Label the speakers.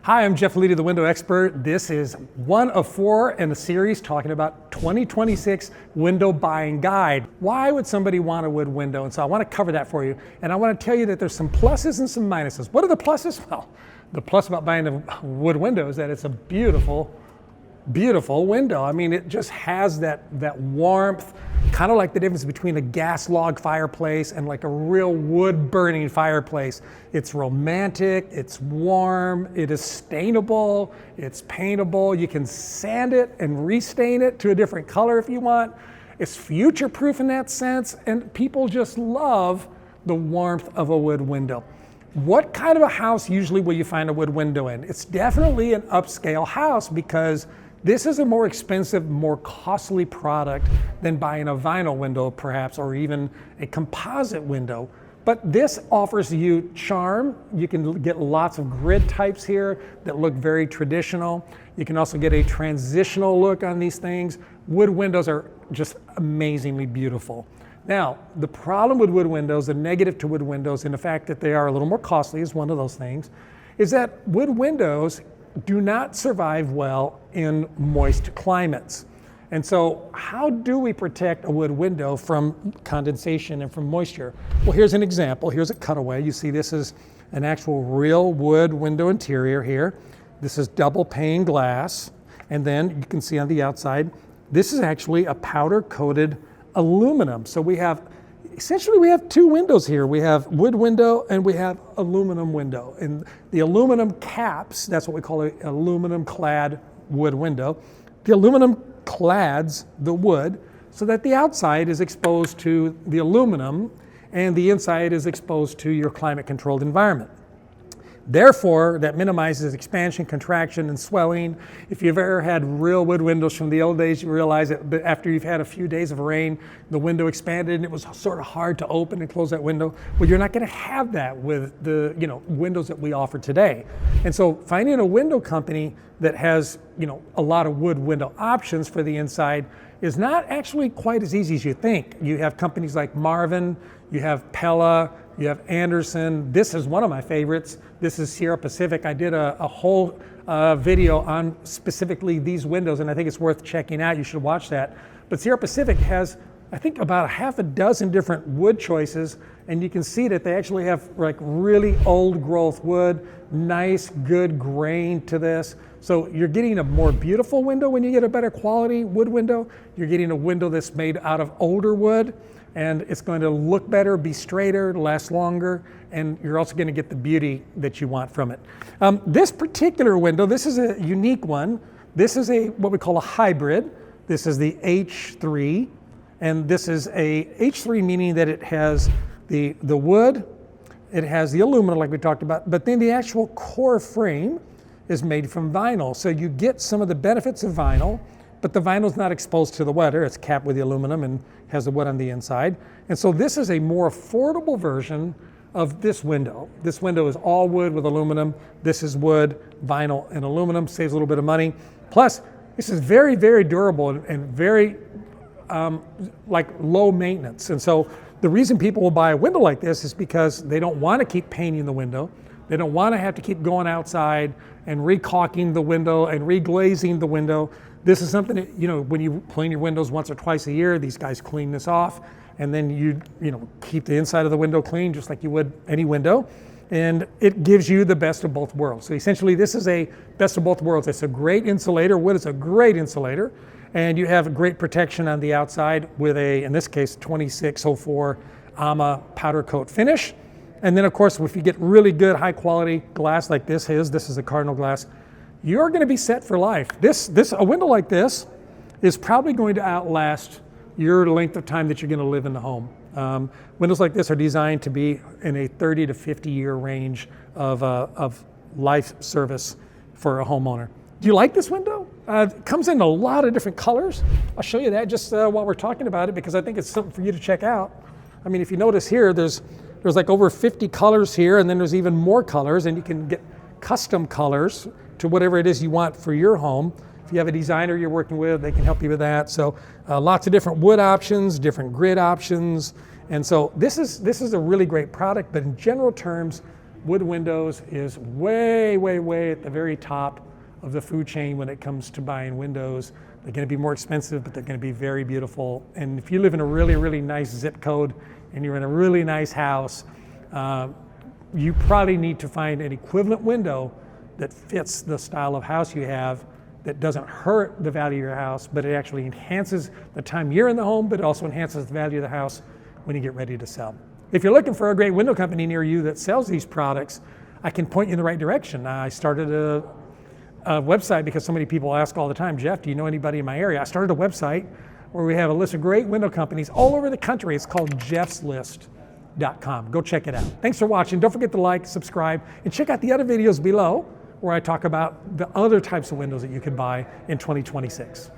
Speaker 1: Hi, I'm Jeff Leedy, the window expert. This is one of 4 in a series talking about 2026 window buying guide. Why would somebody want a wood window? And so I want to cover that for you. And I want to tell you that there's some pluses and some minuses. What are the pluses? Well, the plus about buying a wood window is that it's a beautiful window. I mean, it just has that warmth, kind of like the difference between a gas log fireplace and like a real wood burning fireplace. It's romantic, it's warm, it is stainable, it's paintable. You can sand it and restain it to a different color if you want. It's future proof in that sense, and people just love the warmth of a wood window. What kind of a house usually will you find a wood window in? It's definitely an upscale house because this is a more expensive, more costly product than buying a vinyl window perhaps, or even a composite window. But this offers you charm. You can get lots of grid types here that look very traditional. You can also get a transitional look on these things. Wood windows are just amazingly beautiful. Now, the problem with wood windows, the negative to wood windows, and the fact that they are a little more costly is one of those things, is that wood windows do not survive well in moist climates. And so how do we protect a wood window from condensation and from moisture? Well, here's an example. Here's a cutaway. You see this is an actual real wood window interior here. This is double pane glass. And then you can see on the outside, this is actually a powder coated aluminum. So essentially we have 2 windows here. We have wood window and we have aluminum window. And the aluminum caps, that's what we call an aluminum clad wood window. The aluminum clads the wood so that the outside is exposed to the aluminum and the inside is exposed to your climate controlled environment. Therefore, that minimizes expansion, contraction, and swelling. If you've ever had real wood windows from the old days, you realize that after you've had a few days of rain, the window expanded and it was sort of hard to open and close that window. Well, you're not going to have that with the windows that we offer today. And so finding a window company that has a lot of wood window options for the inside is not actually quite as easy as you think. You have companies like Marvin, you have Pella, you have Anderson. This is one of my favorites. This is Sierra Pacific. I did a whole video on specifically these windows, and I think it's worth checking out. You should watch that. But Sierra Pacific has, I think, about 6 different wood choices, and you can see that they actually have like really old growth wood, nice, good grain to this. So you're getting a more beautiful window when you get a better quality wood window. You're getting a window that's made out of older wood, and it's going to look better, be straighter, last longer, and you're also going to get the beauty that you want from it. This particular window, this is a unique one. This is what we call a hybrid. This is the H3, and this is a H3 meaning that it has the wood, it has the aluminum like we talked about, but then the actual core frame is made from vinyl. So you get some of the benefits of vinyl, but the vinyl is not exposed to the weather. It's capped with the aluminum and has the wood on the inside. And so this is a more affordable version of this window. This window is all wood with aluminum. This is wood, vinyl, and aluminum. Saves a little bit of money. Plus, this is very, very durable and very low maintenance. And so the reason people will buy a window like this is because they don't want to keep painting the window. They don't want to have to keep going outside and re-caulking the window and re-glazing the window. This is something that, when you clean your windows once or twice a year, these guys clean this off, and then you keep the inside of the window clean just like you would any window. And it gives you the best of both worlds. So essentially this is a best of both worlds. It's a great insulator. Wood is a great insulator. And you have great protection on the outside with in this case, 2604 AMA powder coat finish. And then of course, if you get really good high quality glass like this is a Cardinal glass, you're going to be set for life. A window like this is probably going to outlast your length of time that you're going to live in the home. Windows like this are designed to be in a 30 to 50 year range of life service for a homeowner. Do you like this window? It comes in a lot of different colors. I'll show you that just while we're talking about it, because I think it's something for you to check out. I mean, if you notice here, there's like over 50 colors here, and then there's even more colors, and you can get custom colors to whatever it is you want for your home. If you have a designer you're working with, they can help you with that. So lots of different wood options, different grid options. And so this is a really great product, but in general terms, wood windows is way, way, way at the very top of the food chain when it comes to buying windows. They're going to be more expensive, but they're going to be very beautiful. And if you live in a really, really nice zip code and you're in a really nice house, you probably need to find an equivalent window that fits the style of house you have, that doesn't hurt the value of your house, but it actually enhances the time you're in the home, but it also enhances the value of the house when you get ready to sell. If you're looking for a great window company near you that sells these products, I can point you in the right direction. I started a website because so many people ask all the time, Jeff, do you know anybody in my area? I started a website where we have a list of great window companies all over the country. It's called jeffslist.com. Go check it out. Thanks for watching. Don't forget to like, subscribe, and check out the other videos below where I talk about the other types of windows that you can buy in 2026.